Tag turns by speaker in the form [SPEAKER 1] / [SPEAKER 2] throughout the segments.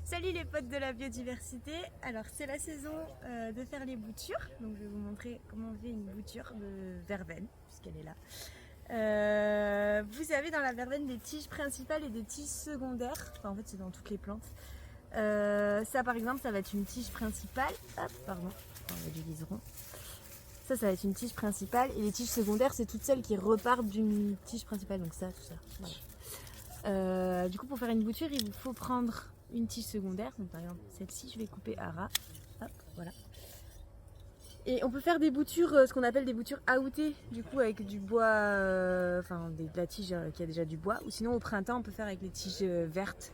[SPEAKER 1] Salut les potes de la biodiversité. Alors c'est la saison de faire les boutures. Donc je vais vous montrer comment on fait une bouture de verveine puisqu'elle est là. Vous avez dans la verveine des tiges principales et des tiges secondaires. Enfin en fait c'est dans toutes les plantes. Ça par exemple ça va être une tige principale. Hop, pardon, on a du liseron. Ça va être une tige principale et les tiges secondaires c'est toutes celles qui repartent d'une tige principale. Donc ça, tout ça. Voilà. Du coup pour faire une bouture il vous faut prendre une tige secondaire, donc par exemple celle-ci je vais couper à ras, hop, voilà. Et on peut faire des boutures, ce qu'on appelle des boutures aoûtées, du coup avec du bois, enfin de la tige qui a déjà du bois, ou sinon au printemps on peut faire avec les tiges vertes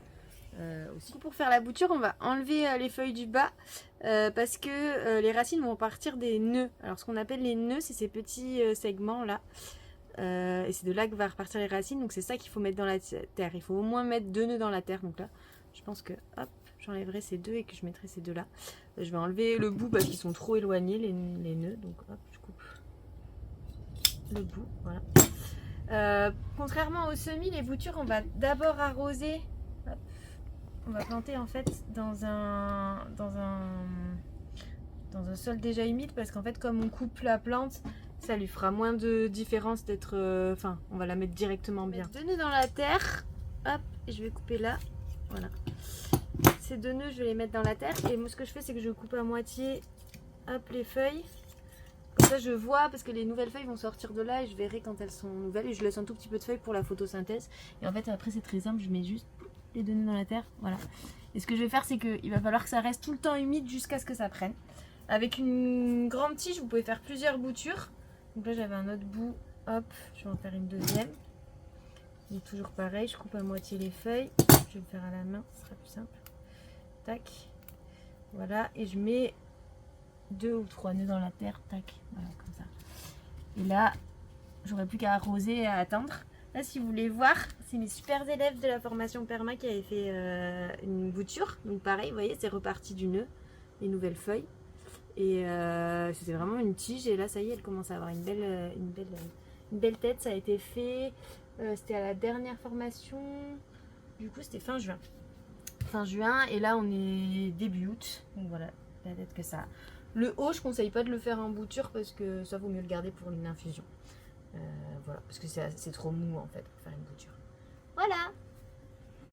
[SPEAKER 1] aussi. Du coup, pour faire la bouture on va enlever les feuilles du bas parce que les racines vont partir des nœuds. Alors ce qu'on appelle les nœuds c'est ces petits segments là. Et c'est de là que va repartir les racines, donc c'est ça qu'il faut mettre dans la terre. Il faut au moins mettre 2 nœuds dans la terre, donc là je pense que hop, j'enlèverai ces deux et que je mettrai ces deux là. Je vais enlever le bout parce qu'ils sont trop éloignés les nœuds, donc hop, je coupe le bout, voilà. Contrairement aux semis, les boutures on va d'abord arroser, hop, on va planter en fait dans un sol déjà humide parce qu'en fait comme on coupe la plante ça lui fera moins de différence d'être, enfin on va la mettre directement bien. 2 nœuds dans la terre, hop, et je vais couper là, voilà. Ces 2 nœuds je vais les mettre dans la terre et moi ce que je fais c'est que je coupe à moitié, hop, les feuilles. Comme ça je vois parce que les nouvelles feuilles vont sortir de là et je verrai quand elles sont nouvelles et je laisse un tout petit peu de feuilles pour la photosynthèse. Et en fait après c'est très simple, je mets juste les 2 nœuds dans la terre, voilà. Et ce que je vais faire c'est qu'il va falloir que ça reste tout le temps humide jusqu'à ce que ça prenne. Avec une grande tige vous pouvez faire plusieurs boutures. Donc là j'avais un autre bout, hop, je vais en faire une deuxième. Et toujours pareil, je coupe à moitié les feuilles. Je vais le faire à la main, ce sera plus simple. Tac, voilà, et je mets 2 ou 3 nœuds dans la terre, tac, voilà, comme ça. Et là, j'aurai plus qu'à arroser et à attendre. Là, si vous voulez voir, c'est mes super élèves de la formation Perma qui avaient fait une bouture. Donc pareil, vous voyez, c'est reparti du nœud, les nouvelles feuilles. Et c'était vraiment une tige et là ça y est elle commence à avoir une belle tête. Ça a été fait, c'était à la dernière formation, du coup c'était fin juin et là on est début août, donc voilà la tête que ça a. Le haut je conseille pas de le faire en bouture parce que ça vaut mieux le garder pour une infusion, voilà, parce que c'est trop mou en fait pour faire une bouture. Voilà.